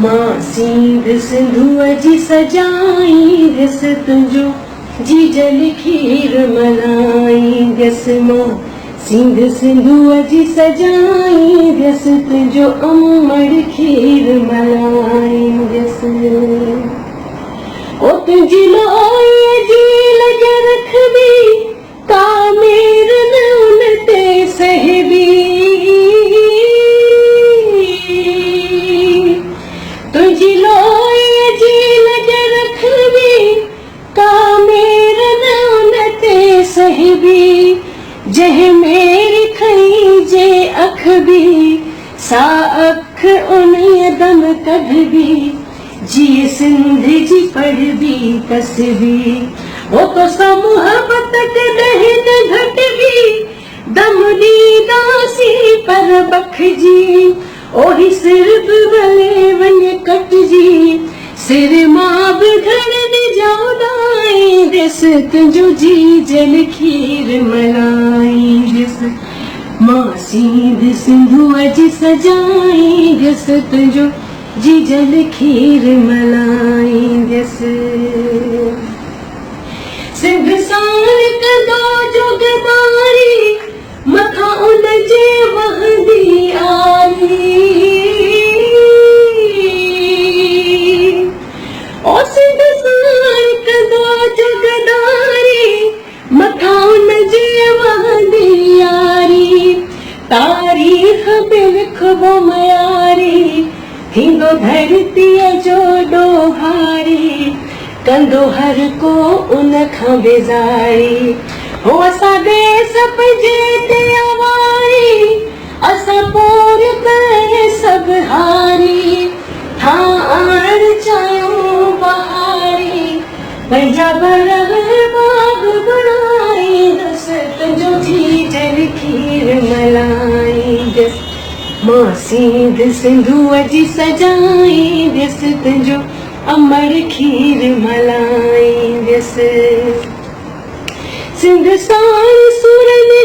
मां सींध सिंधु जी सजाईंदस तुंहिंजो जीजल खीर मल्हाईंदस। मां सींध सिंधु जी सजाईंदस तुंहिंजो अमड़ खीर मल्हाईंदस। ओ तुंहिंजी लोईअ जी लज रखबी तामेर न उन ते सहबी। तुंहिंजी लोईअ जी लज रखबी तामेर न उन ते सहबी। जंहिं मेर खई जे अख बि सा अख उन दम कढबी। जी सिंध जी पढ़बी तस्बी वो तो सा मोहब्बत कॾहिं न घटबी। दम ॾींदासीं पर बखजी ओही सिर बि भले वञ कटजी। सिर मां बि घणनि जाईंदस तुंहिंजो जीजल खीर मल्हाईंदस। मां सींध सिंधु जी सजाईंदस तुंहिंजो जीजल खीर मल्हाईंदस। सिंध साण कंदो जोगदारी मथां उन जे वहंदी आरी। ओ सिंध साण कंदो जोगदारी मथां उन जे वहंदी आरी। तारीख़ बि लिखबो मयारी थींदो धरतीअ जो ॾोहारी। कंदो हर को उन खां बेज़ारी हो असां देस पंहिंजे ते आवारी। असां पोर करे सभु हारी ठाहिण चाहियूं बहारी। पंहिंजा बरग बाग बणाईंदस तुंहिंजो जीजल खीर मल्हाईंदस। मां सींध सिंधु जी सजाईंदस तुंहिंजो अमड़ खीर मल्हाईंदस। सिंध साण सुरनि